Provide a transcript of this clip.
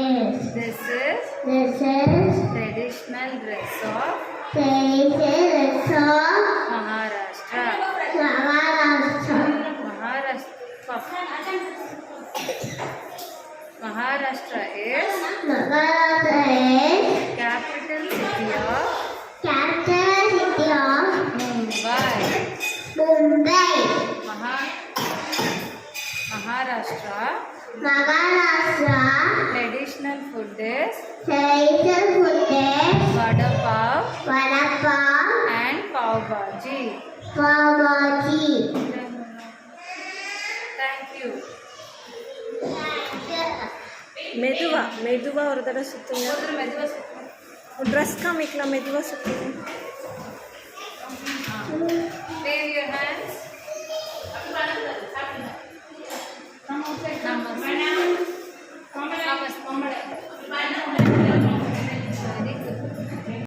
This is traditional dress of Maharashtra. Maharashtra is capital city of Mumbai. Maharashtra traditional food is vada pav and pav bhaji. Thank you. மெதுவா ஒரு தடவை சுத்துங்க. Dress காமிக்கலாம், மெதுவா சுத்துங்க. Wave your hands.